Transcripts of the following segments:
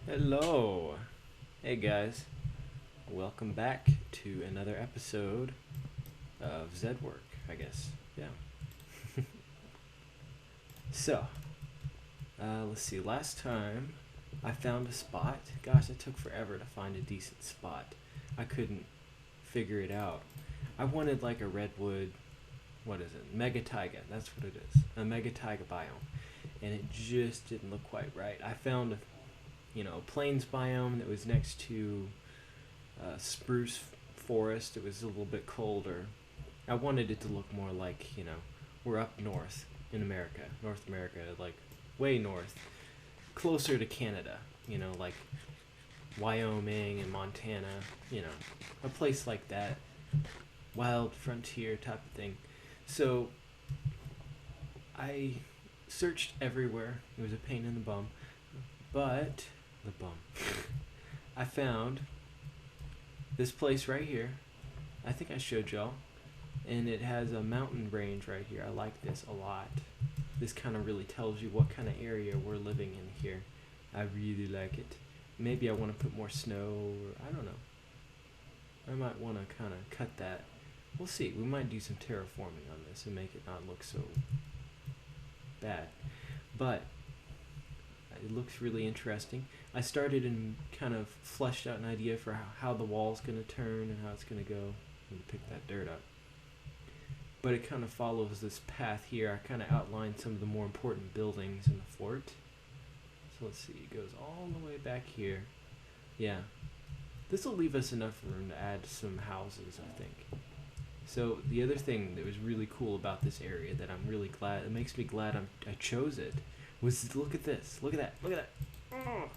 Hello. Hey guys. Welcome back to another episode of zedwork, I guess. Yeah. So, let's see. Last time I found a spot. Gosh, it took forever to find a decent spot. I couldn't figure it out. I wanted like a redwood, what is it? Mega taiga. That's what it is. A mega taiga biome. And it just didn't look quite right. I found a plains biome that was next to spruce forest. It was a little bit colder. I wanted it to look more like, we're up north in America, North America, like way north, closer to Canada, like Wyoming and Montana, a place like that, wild frontier type of thing. So I searched everywhere. It was a pain in the bum, but the bum. I found this place right here. I think I showed y'all. And it has a mountain range right here. I like this a lot. This kind of really tells you what kind of area we're living in here. I really like it. Maybe I want to put more snow, or I don't know. I might want to kind of cut that. We'll see. We might do some terraforming on this and make it not look so bad. But it looks really interesting. I started and kind of fleshed out an idea for how the wall's going to turn and how it's going to go. I'm going to pick that dirt up. But it kind of follows this path here. I kind of outlined some of the more important buildings in the fort. So let's see, it goes all the way back here. Yeah. This will leave us enough room to add some houses, I think. So the other thing that was really cool about this area that I'm really glad, it makes me glad I chose it, was look at this. Look at that. Look at that. Oh.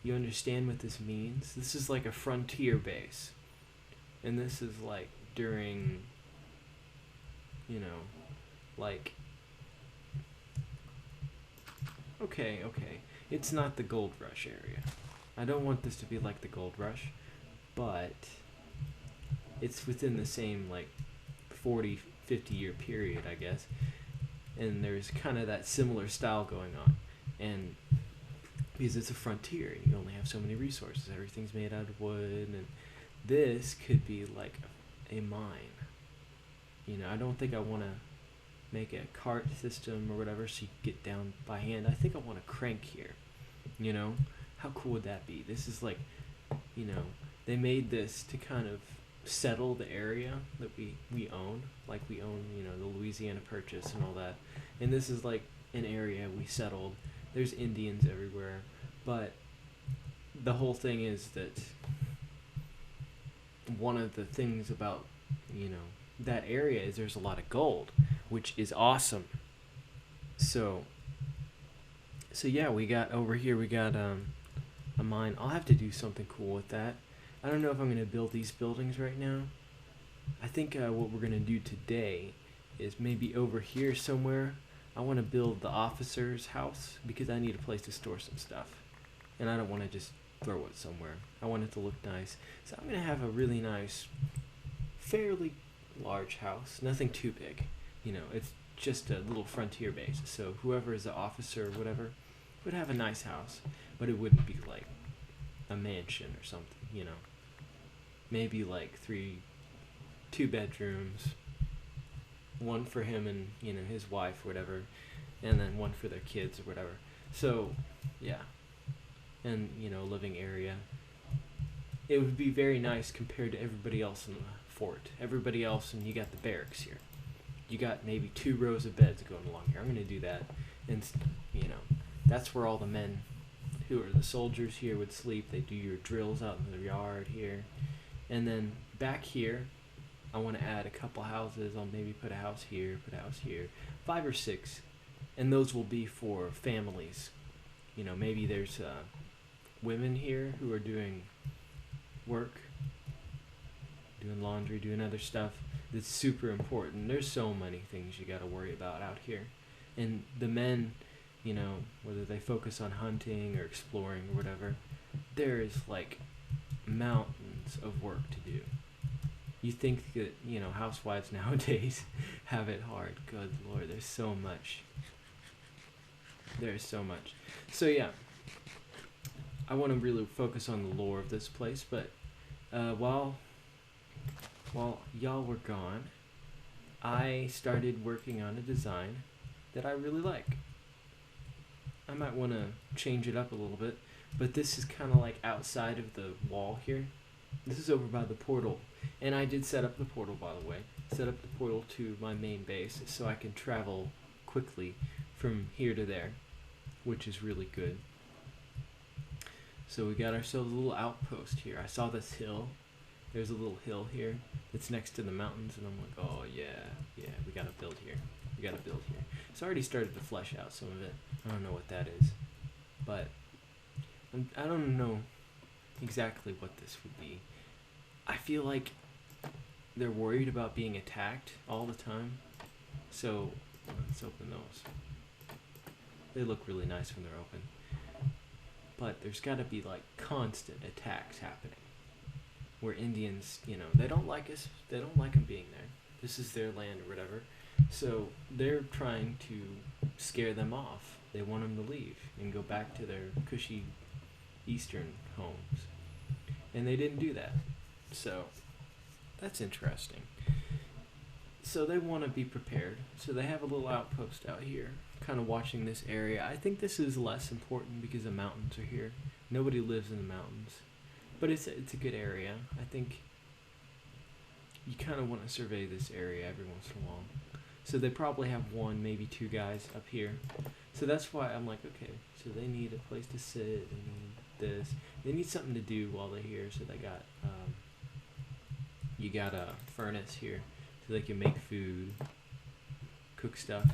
You understand what this means? This is like a frontier base. And this is like during, like, okay, it's not the gold rush area. I don't want this to be like the gold rush, but it's within the same, like, 40, 50 year period, I guess. And there's kind of that similar style going on. And because it's a frontier, you only have so many resources. Everything's made out of wood, and this could be like a mine. I don't think I want to make a cart system or whatever so you can get down by hand. I think I want a crank here. How cool would that be? This is like, they made this to kind of settle the area that we own. Like we own, the Louisiana Purchase and all that. And this is like an area we settled. There's Indians everywhere. But the whole thing is that one of the things about, that area is there's a lot of gold, which is awesome. So yeah, we got over here, we got a mine. I'll have to do something cool with that. I don't know if I'm going to build these buildings right now. I think what we're going to do today is maybe over here somewhere. I want to build the officer's house because I need a place to store some stuff. And I don't want to just throw it somewhere. I want it to look nice. So I'm going to have a really nice, fairly large house. Nothing too big. It's just a little frontier base. So whoever is the officer or whatever would have a nice house. But it wouldn't be like a mansion or something, Maybe like two bedrooms. One for him and, his wife or whatever. And then one for their kids or whatever. So, yeah. And, living area. It would be very nice compared to everybody else in the fort. Everybody else, and you got the barracks here. You got maybe 2 rows of beds going along here. I'm going to do that. And, that's where all the men who are the soldiers here would sleep. They do your drills out in the yard here. And then back here, I want to add a couple houses. I'll maybe put a house here, 5 or 6. And those will be for families. Maybe there's women here who are doing work, doing laundry, doing other stuff that's super important. There's so many things you got to worry about out here. And the men, whether they focus on hunting or exploring or whatever, there is like mountains of work to do. You think that, housewives nowadays have it hard. Good Lord, there's so much. There's so much. So yeah, I want to really focus on the lore of this place, but while y'all were gone, I started working on a design that I really like. I might want to change it up a little bit, but this is kind of like outside of the wall here. This is over by the portal, and I did set up the portal, by the way. Set up the portal to my main base so I can travel quickly from here to there, which is really good. So we got ourselves a little outpost here. I saw this hill. There's a little hill here that's next to the mountains, and I'm like, oh yeah, we gotta build here. We gotta build here. So I already started to flesh out some of it. I don't know what that is, but I don't know exactly what this would be. I feel like they're worried about being attacked all the time. So let's open those. They look really nice when they're open. But there's got to be like constant attacks happening. Where Indians, they don't like us. They don't like them being there. This is their land or whatever. So they're trying to scare them off. They want them to leave and go back to their cushy eastern homes. And they didn't do that. So that's interesting. So they want to be prepared. So they have a little outpost out here, kind of watching this area. I think this is less important because the mountains are here. Nobody lives in the mountains. But it's a good area. I think you kind of want to survey this area every once in a while. So they probably have one, maybe two guys up here. So that's why I'm like, okay, so they need a place to sit. They need this. They need something to do while they're here. So they got, you got a furnace here so they can make food, cook stuff,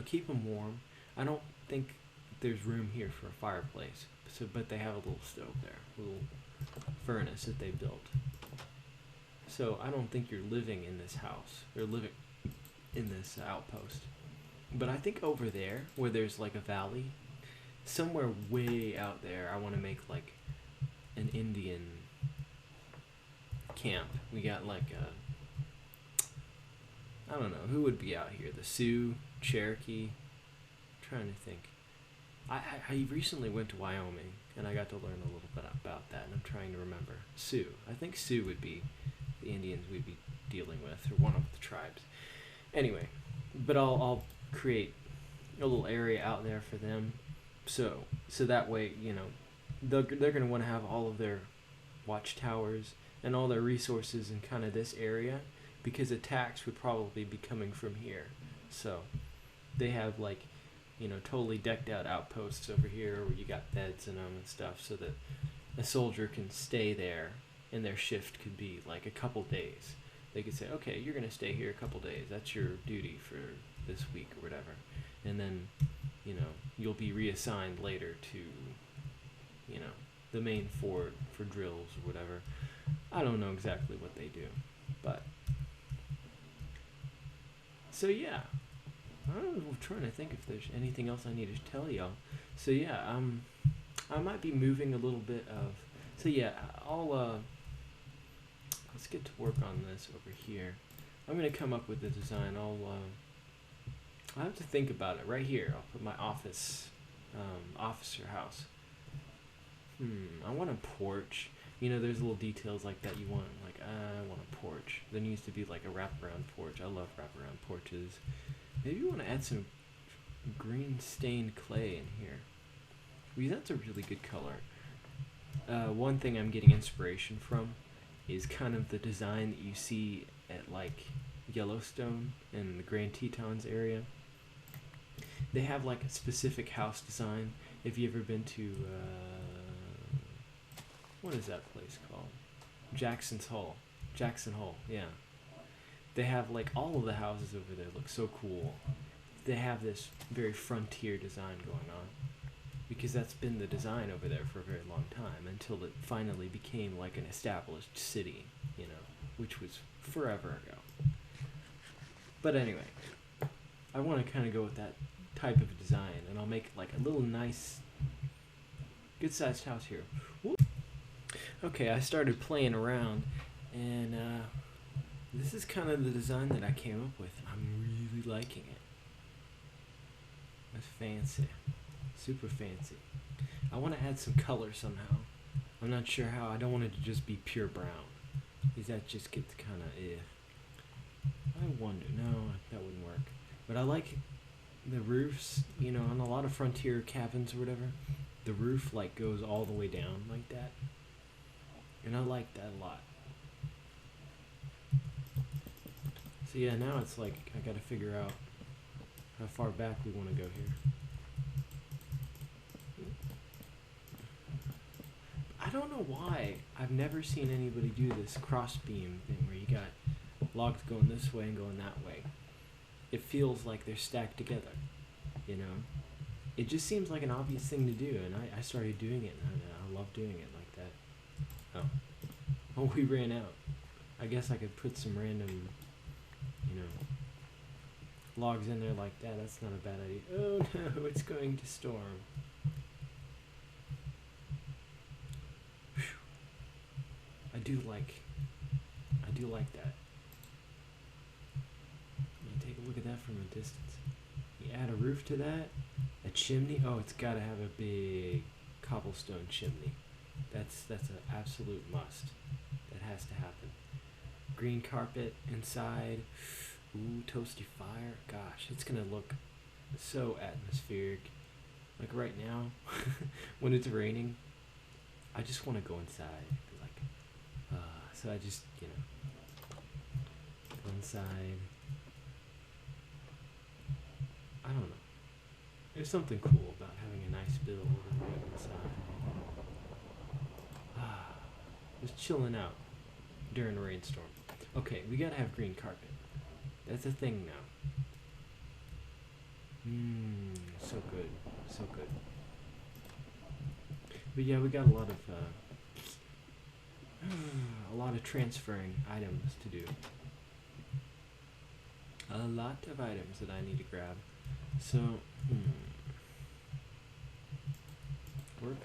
keep them warm. I don't think there's room here for a fireplace. So, but they have a little stove there, a little furnace that they built. So I don't think you're living in this house or living in this outpost. But I think over there, where there's like a valley, somewhere way out there, I want to make like an Indian camp. We got like I don't know, who would be out here? The Sioux, Cherokee. I'm trying to think. I recently went to Wyoming, and I got to learn a little bit about that, and I'm trying to remember. Sioux. I think Sioux would be the Indians we'd be dealing with, or one of the tribes. Anyway, but I'll create a little area out there for them, so that way, they're going to want to have all of their watchtowers and all their resources in kind of this area, because attacks would probably be coming from here. So they have like, totally decked out outposts over here where you got beds in them and stuff, so that a soldier can stay there and their shift could be like a couple days. They could say, okay, you're going to stay here a couple days. That's your duty for this week or whatever. And then, you'll be reassigned later to, the main fort for drills or whatever. I don't know exactly what they do, but so yeah. I'm trying to think if there's anything else I need to tell y'all. So yeah, I might be moving a little bit of. So yeah, I'll let's get to work on this over here. I'm gonna come up with the design. I have to think about it right here. I'll put my officer house. I want a porch. There's little details like that you want. Like, I want a porch. There needs to be like a wraparound porch. I love wraparound porches. Maybe you want to add some green stained clay in here. Because that's a really good color. One thing I'm getting inspiration from is kind of the design that you see at like Yellowstone and the Grand Tetons area. They have like a specific house design. If you've ever been to, what is that place called? Jackson Hole, yeah. They have like all of the houses over there look so cool. They have this very frontier design going on, because that's been the design over there for a very long time, until it finally became like an established city, which was forever ago. But anyway, I want to kind of go with that type of design, and I'll make like a little nice, good-sized house here. Whoop. Okay, I started playing around, and this is kind of the design that I came up with. I'm really liking it. It's fancy. Super fancy. I want to add some color somehow. I'm not sure how. I don't want it to just be pure brown, because that just gets kind of I wonder. No, that wouldn't work. But I like the roofs. You know, on a lot of frontier cabins or whatever, the roof like goes all the way down like that, and I like that a lot. So yeah, now it's like I got to figure out how far back we want to go here. I don't know why I've never seen anybody do this cross beam thing where you got logs going this way and going that way. It feels like they're stacked together, you know? It just seems like an obvious thing to do, and I started doing it, and I love doing it like that. Oh, we ran out. I guess I could put some random, you know, logs in there like that. That's not a bad idea. Oh no, it's going to storm. I do like that. Take a look at that from a distance. You add a roof to that, a chimney. Oh, it's got to have a big cobblestone chimney. That's an absolute must. That has to happen. Green carpet inside. Ooh, toasty fire. Gosh, it's gonna look so atmospheric. Like right now, when it's raining, I just want to go inside. So I just, you know, go inside. I don't know. There's something cool about having a nice build and going inside. Just chilling out during a rainstorm. Okay, we gotta have green carpet. That's a thing now. So good. So good. But yeah, we got a lot of transferring items to do. A lot of items that I need to grab. So, work.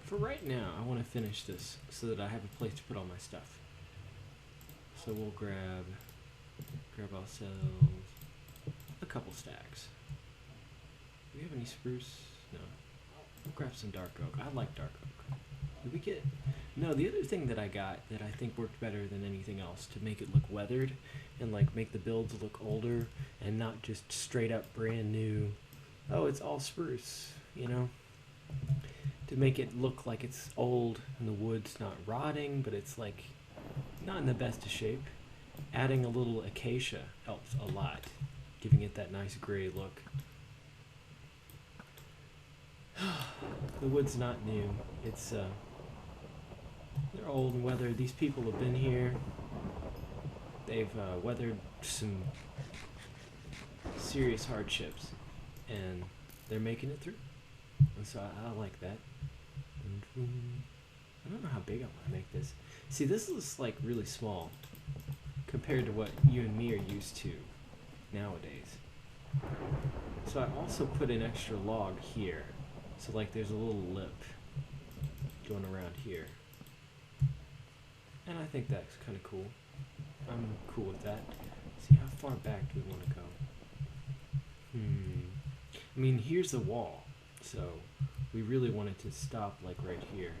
For right now, I want to finish this so that I have a place to put all my stuff. So we'll grab ourselves a couple stacks. Do we have any spruce? No. We'll grab some dark oak. I like dark oak. Did we get... No, the other thing that I got that I think worked better than anything else to make it look weathered and like make the builds look older and not just straight up brand new, oh, it's all spruce, you know? To make it look like it's old and the wood's not rotting, but it's like not in the best of shape. Adding a little acacia helps a lot, giving it that nice gray look. The wood's not new. It's they're old and weathered. These people have been here. They've weathered some serious hardships, and they're making it through. And so I like that. I don't know how big I want to make this. See, this is like really small compared to what you and me are used to nowadays. So I also put an extra log here. So like there's a little lip going around here. And I think that's kind of cool. I'm cool with that. See, how far back do we want to go? I mean, here's the wall. So we really want it to stop like right here.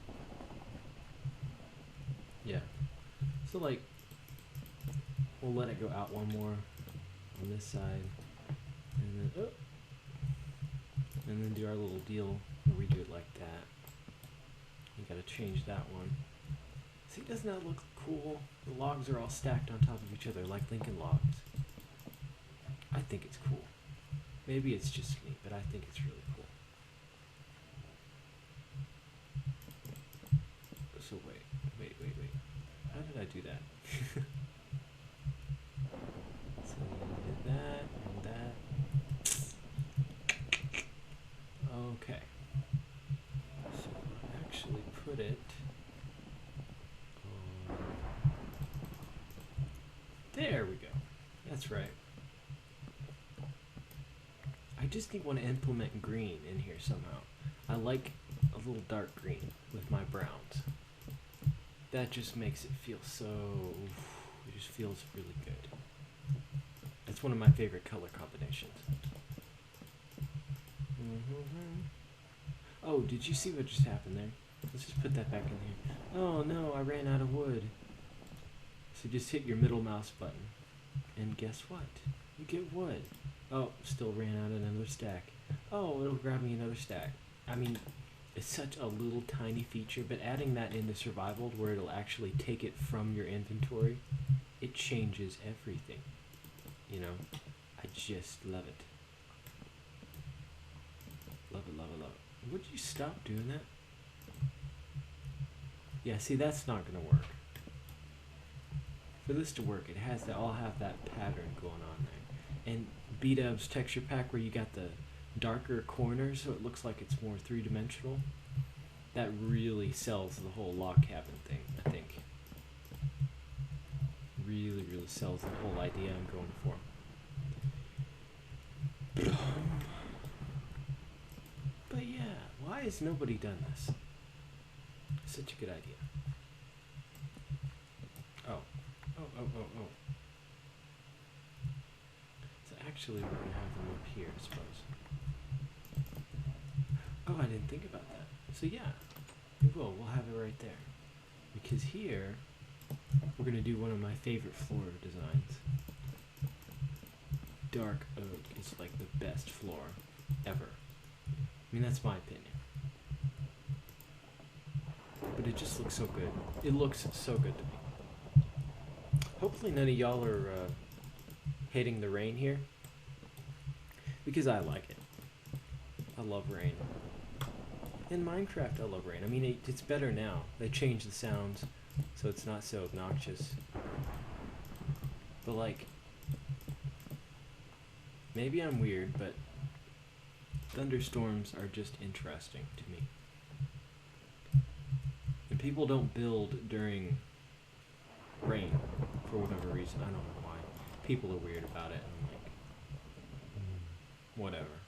Yeah. So like, we'll let it go out one more on this side. And then, and then do our little deal where we do it like that. You gotta change that one. See, doesn't that look cool? The logs are all stacked on top of each other like Lincoln logs. I think it's cool. Maybe it's just me, but I think it's really cool. So wait. How did I do that? So I did that and that. Okay. So I actually put it on... There we go. That's right. I just want to implement green in here somehow. I like a little dark green with my browns. That just makes it feel so... It just feels really good. It's one of my favorite color combinations. Oh, did you see what just happened there? Let's just put that back in here. Oh no, I ran out of wood. So just hit your middle mouse button. And guess what? You get wood. Oh, still ran out another stack. Oh, it'll grab me another stack. I mean, it's such a little tiny feature, but adding that into survival where it'll actually take it from your inventory, it changes everything. You know? I just love it. Love it, love it, love it. Would you stop doing that? Yeah, see, that's not gonna work. For this to work, it has to all have that pattern going on there. And B-Dub's texture pack where you got the darker corners so it looks like it's more three-dimensional, that really sells the whole log cabin thing, I think. Really, really sells the whole idea I'm going for. But yeah, why has nobody done this? Such a good idea. Oh. Oh. So actually we're going to have them up here, I suppose. Oh, I didn't think about that. So yeah, we will. We'll have it right there. Because here, we're going to do one of my favorite floor designs. Dark oak is like the best floor ever. I mean, that's my opinion. But it just looks so good. It looks so good to me. Hopefully none of y'all are hating the rain here. Because I like it. I love rain. In Minecraft, I love rain. I mean, it's better now. They changed the sounds, so it's not so obnoxious. But like, maybe I'm weird, but thunderstorms are just interesting to me. And people don't build during rain for whatever reason. I don't know why. People are weird about it, and I'm like, whatever.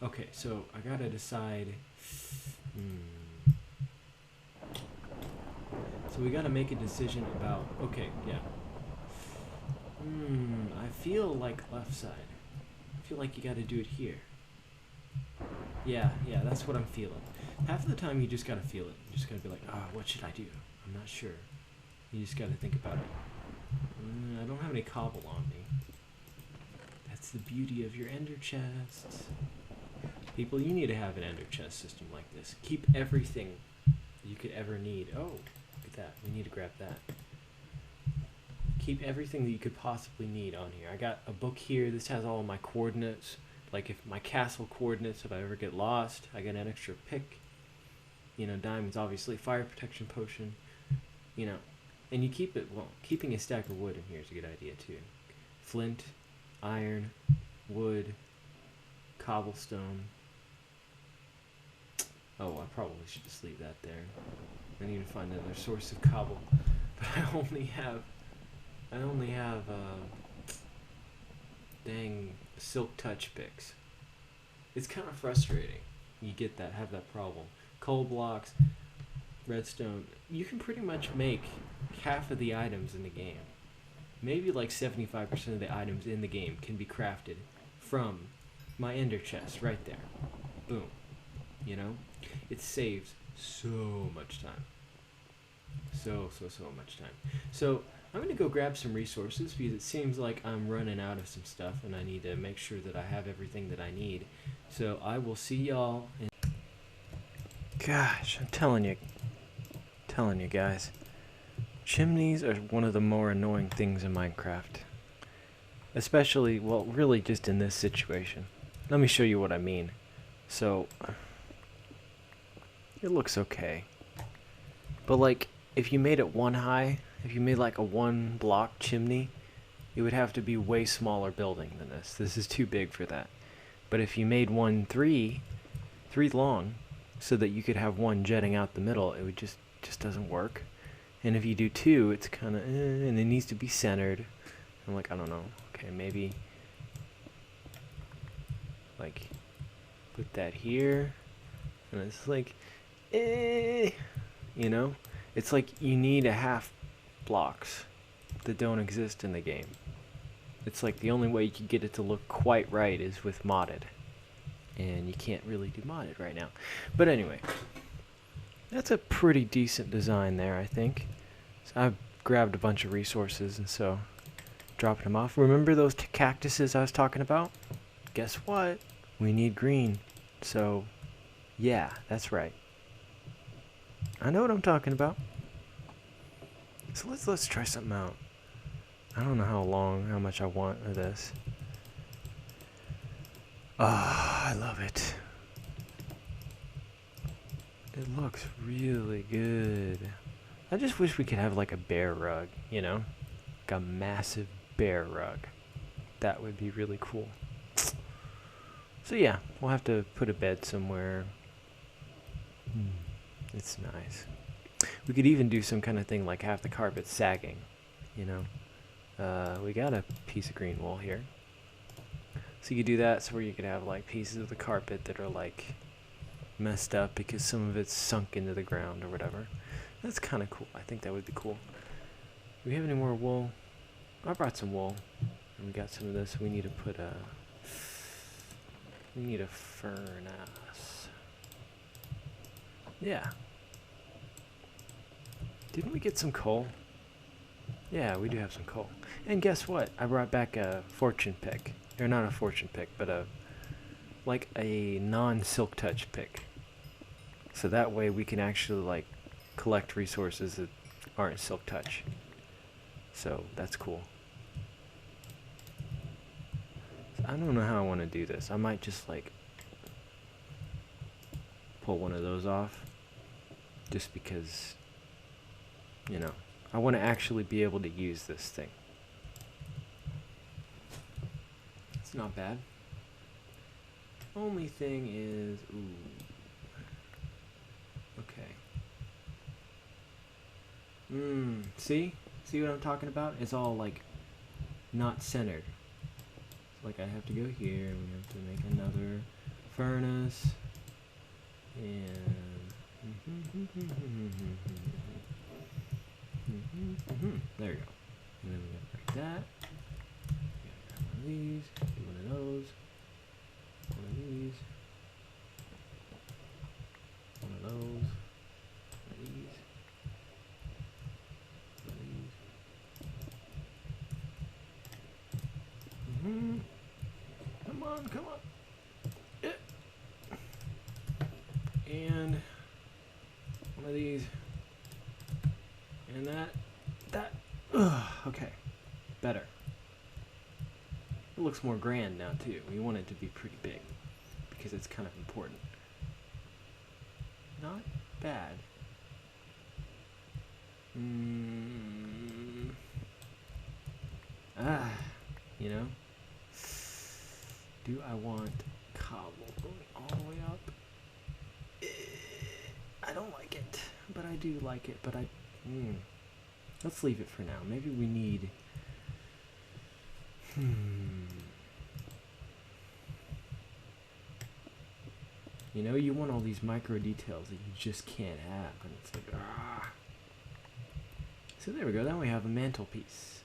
Okay, so I gotta decide. So we gotta make a decision about. Okay, yeah. I feel like left side. I feel like you gotta do it here. Yeah, that's what I'm feeling. Half of the time you just gotta feel it. You just gotta be like, what should I do? I'm not sure. You just gotta think about it. I don't have any cobble on me. That's the beauty of your ender chests. People, you need to have an ender chest system like this. Keep everything you could ever need. Oh, look at that. We need to grab that. Keep everything that you could possibly need on here. I got a book here. This has all of my coordinates. Like if my castle coordinates, if I ever get lost, I get an extra pick. You know, diamonds, obviously. Fire protection potion. You know, and you keep it, well, keeping a stack of wood in here is a good idea too. Flint, iron, wood, cobblestone. Oh, I probably should just leave that there. I need to find another source of cobble. But I only have dang silk touch picks. It's kind of frustrating. You get that, have that problem. Coal blocks, redstone. You can pretty much make half of the items in the game. Maybe like 75% of the items in the game can be crafted from my ender chest right there. Boom. You know? It saves so much time. So much time. So I'm going to go grab some resources because it seems like I'm running out of some stuff and I need to make sure that I have everything that I need. So I will see y'all in... Gosh, I'm telling you guys. Chimneys are one of the more annoying things in Minecraft. Especially, well, really just in this situation. Let me show you what I mean. So, it looks okay. But like, if you made it one high, if you made like a 1 block chimney, it would have to be way smaller building than this. This is too big for that. But if you made one 3 long, so that you could have one jetting out the middle, it would just doesn't work. And if you do 2, it's kind of, and it needs to be centered. I'm like, I don't know. Okay, maybe like put that here, and it's like, you know, it's like you need a half blocks that don't exist in the game. It's like the only way you can get it to look quite right is with modded. and you can't really do modded right now. But anyway, that's a pretty decent design there, I think. So I've grabbed a bunch of resources, and so dropping them off. Remember those cactuses I was talking about? Guess what? We need green. So, yeah, that's right. I know what I'm talking about. So let's try something out. I don't know how much I want of this. Ah, I love it. It looks really good. I just wish we could have like a bear rug, you know? Like a massive bear rug. That would be really cool. So yeah, we'll have to put a bed somewhere. It's nice. We could even do some kind of thing like have the carpet sagging, you know? We got a piece of green wool here. So you could do that, so where you could have like pieces of the carpet that are like messed up because some of it's sunk into the ground or whatever. That's kind of cool. I think that would be cool. Do we have any more wool? I brought some wool. And we got some of this. We need to put a... We need a furnace. Yeah. Didn't we get some coal? Yeah, we do have some coal. And guess what? I brought back a fortune pick. Or not a fortune pick, but like a non-silk touch pick. So that way we can actually like collect resources that aren't silk touch. So that's cool. So I don't know how I want to do this. I might just like pull one of those off. Just because, you know, I want to actually be able to use this thing. It's not bad. Only thing is, okay. See? See what I'm talking about? It's all like not centered. So, like I have to go here and we have to make another furnace. And there you go. And then we gotta break that. We gotta grab one of these, do one of those, one of these, one of those, one of these, one of these. Come on, come on. And one of these. And that. Okay. Better. It looks more grand now, too. We want it to be pretty big. Because it's kind of important. Not bad. You know? Do I want cobble going all the way up? I don't like it. But I do like it. But let's leave it for now. Maybe we need... You know, you want all these micro details that you just can't have. And it's like, So there we go. Then we have a mantelpiece.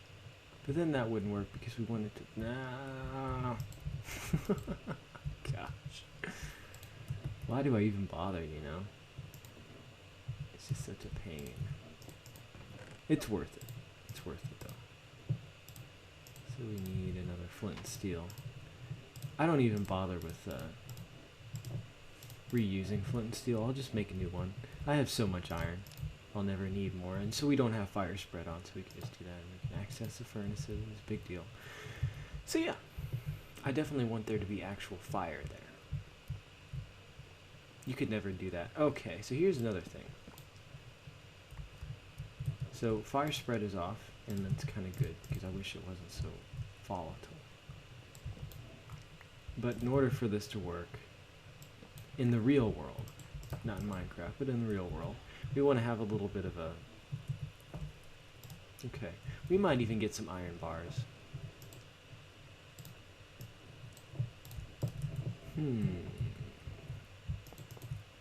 But then that wouldn't work because we wanted to... No. Gosh. Why do I even bother, you know? It's just such a pain. It's worth it. It's worth it, though. So we need another flint and steel. I don't even bother with reusing flint and steel. I'll just make a new one. I have so much iron. I'll never need more. And so we don't have fire spread on, so we can just do that. And we can access the furnaces. It's a big deal. So yeah. I definitely want there to be actual fire there. You could never do that. Okay, so here's another thing. So fire spread is off, and that's kind of good, because I wish it wasn't so volatile. But in order for this to work, in the real world, not in Minecraft, but in the real world, we want to have a little bit of a... Okay, we might even get some iron bars.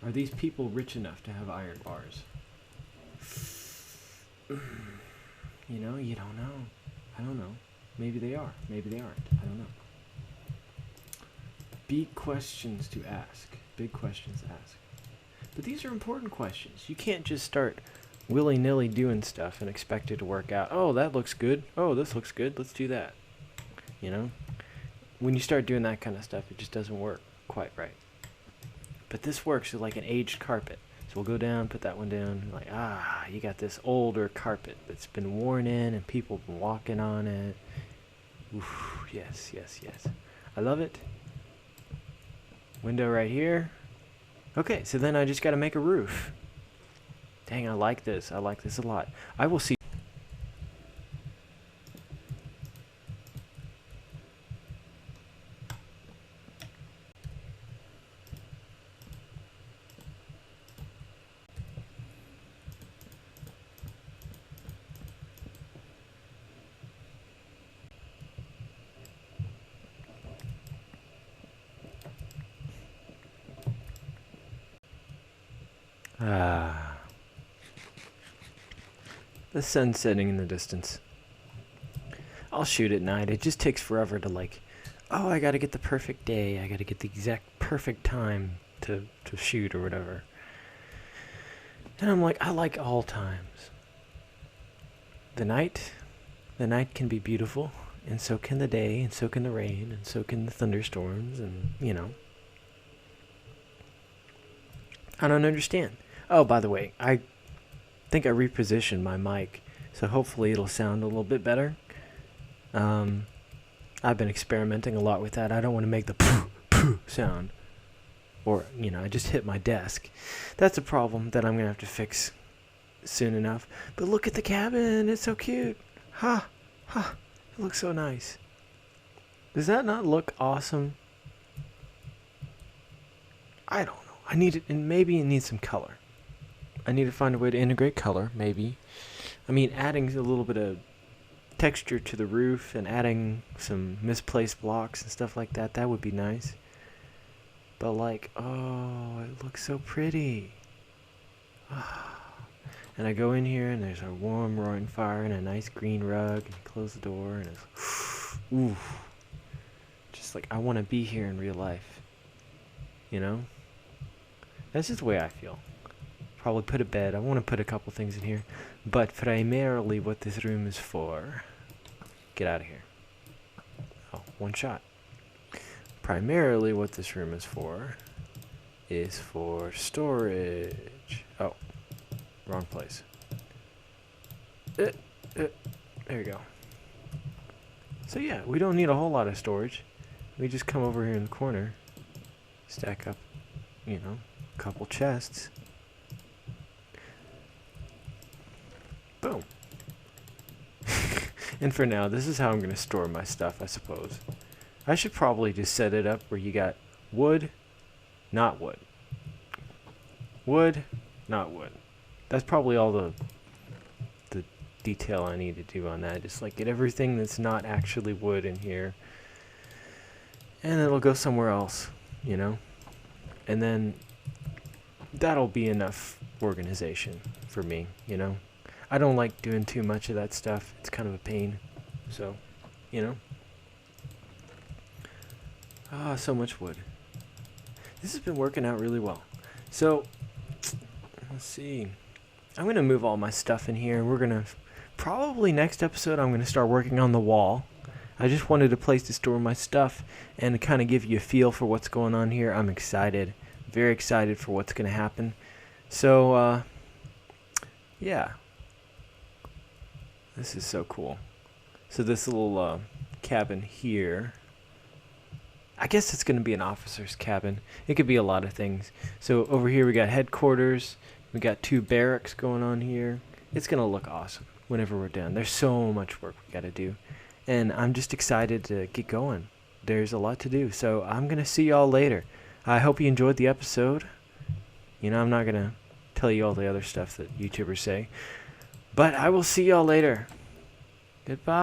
Are these people rich enough to have iron bars? You know, you don't know. I don't know. Maybe they are. Maybe they aren't. I don't know. Big questions to ask. Big questions to ask. But these are important questions. You can't just start willy-nilly doing stuff and expect it to work out. Oh, that looks good. Oh, this looks good. Let's do that. You know? When you start doing that kind of stuff, it just doesn't work quite right. But this works with like an aged carpet. So we'll go down, put that one down. Like, you got this older carpet that's been worn in and people have been walking on it. Oof, yes, yes, yes. I love it. Window right here. Okay, so then I just got to make a roof. Dang, I like this. I like this a lot. I will see. The sun setting in the distance. I'll shoot at night. It just takes forever to like, I gotta get the perfect day. I gotta get the exact perfect time to shoot or whatever. And I'm like, I like all times. The night can be beautiful, and so can the day, and so can the rain, and so can the thunderstorms, and, you know. I don't understand. Oh, by the way, I think I repositioned my mic, so hopefully it'll sound a little bit better. I've been experimenting a lot with that. I don't want to make the poo poo sound. Or, I just hit my desk. That's a problem that I'm going to have to fix soon enough. But look at the cabin. It's so cute. It looks so nice. Does that not look awesome? I don't know. I need it, and maybe it needs some color. I need to find a way to integrate color, maybe. I mean, adding a little bit of texture to the roof and adding some misplaced blocks and stuff like that, that would be nice. But like, it looks so pretty. And I go in here and there's a warm roaring fire and a nice green rug, and you close the door and it's, ooh. Just like, I want to be here in real life. You know? That's just the way I feel. Probably put a bed. I want to put a couple things in here. But primarily what this room is for... Get out of here. Oh, one shot. Primarily what this room is for storage. Oh, wrong place. There you go. So yeah, we don't need a whole lot of storage. We just come over here in the corner, stack up, a couple chests. Boom. And for now, this is how I'm going to store my stuff, I suppose. I should probably just set it up where you got wood, not wood. Wood, not wood. That's probably all the detail I need to do on that. Just like get everything that's not actually wood in here. And it'll go somewhere else, And then that'll be enough organization for me, I don't like doing too much of that stuff. It's kind of a pain. So, so much wood. This has been working out really well. So, let's see. I'm going to move all my stuff in here. We're going to, probably next episode, I'm going to start working on the wall. I just wanted a place to store my stuff and to kind of give you a feel for what's going on here. I'm excited. Very excited for what's going to happen. So, yeah. This is so cool. So this little cabin here, I guess it's going to be an officer's cabin. It could be a lot of things. So over here we got headquarters. We got 2 barracks going on here. It's going to look awesome whenever we're done. There's so much work we got to do. And I'm just excited to get going. There's a lot to do. So I'm going to see y'all later. I hope you enjoyed the episode. I'm not going to tell you all the other stuff that YouTubers say. But I will see y'all later. Goodbye.